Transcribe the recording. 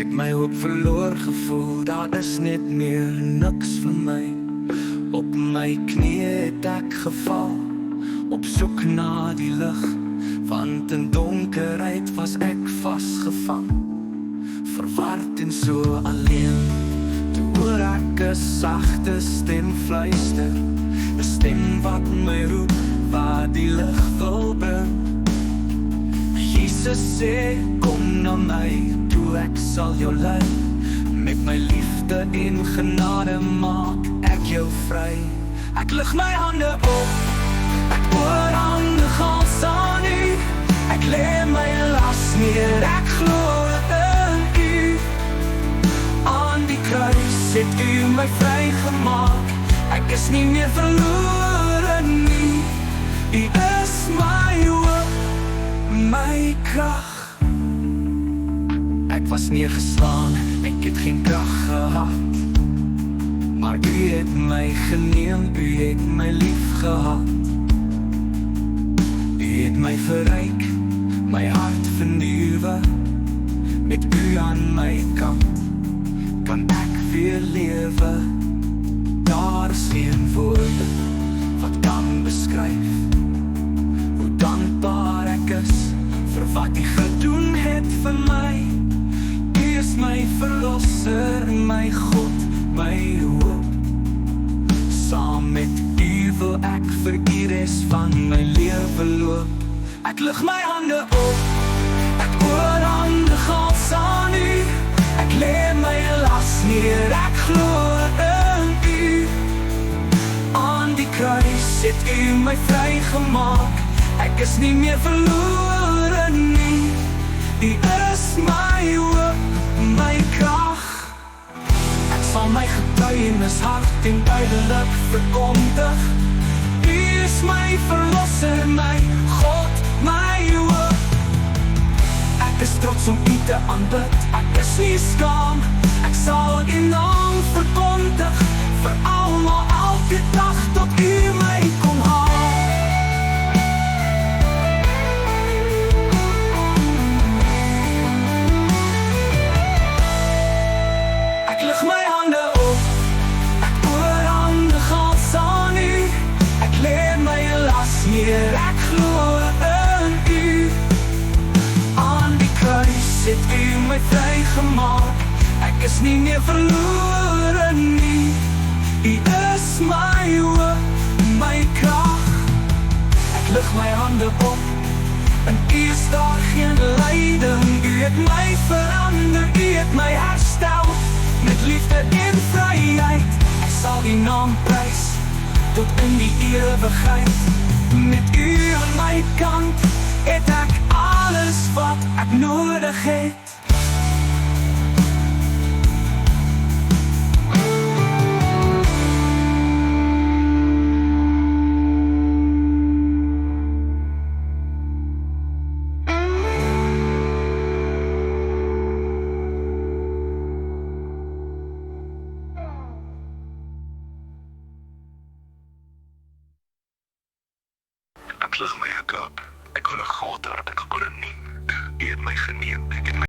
het my hoop verloor gevoel, daar is net meer niks vir my. Op my knie het ek geval, op soek na die lig, want in donkerheid was ek vasgevang, verward en so alleen. Toe hoor ek 'n sagte stem fluister, 'n stem wat my roep, waar die lig wil bring. Jesus sê, kom na my, toe ek sal jou lei, met my liefde en genade maak ek jou vry. Ek lig my hande op, ek oorhandig alles aan u, ek lê my las neer, ek glo in u. Aan die kruis het u my vrygemaak, ek is nie meer verlore nie. U is my hoop, my krag. Ek was neergeslaan, ek het geen krag gehad, maar u het my geneem, u het my lief gehad. U het my verryk, my hart vernuwe, met u aan my kant, kan ek weer lewe. Daar is geen woorde wat kan beskryf hoe dankbaar ek is vir wat u gedoen het vir my. U is my verlosser, my God, my hoop. Saam met u wil ek vir die res van my lewe loop. Ek lig my hande op, ek oorhandig alles aan u, ek lê my las neer, ek glo in u. Aan die kruis het u my vrygemaak, ek is nie meer verlore nie. U is my hoop, my krag. Ek sal my getuienis hard en duidelik verkondig. U is my verlosser, my God, my hoop. Ek is trots om u te aanbid, ek is nie skaam, ek sal u naam verkondig, vir almal elke dag tot u my kom haal. Ek lig my hande op, ek oorhandig alles aan u, ek lê my las neer, ek glo in u. Aan die kruis het u my vrygemaak, ek is nie meer verlore nie. U is my hoop, my krag. Ek lig my hande op, en u is daar geen lyding. U het my verander, u het my herstel, met liefde en vryheid. Ek sal u naam prys, tot in die ewigheid. Met u aan my kant, het ek alles wat ek nodig het. Ek lig my ek op, ek wil 'n God dat ek kon nie. U het my geneem, ek het my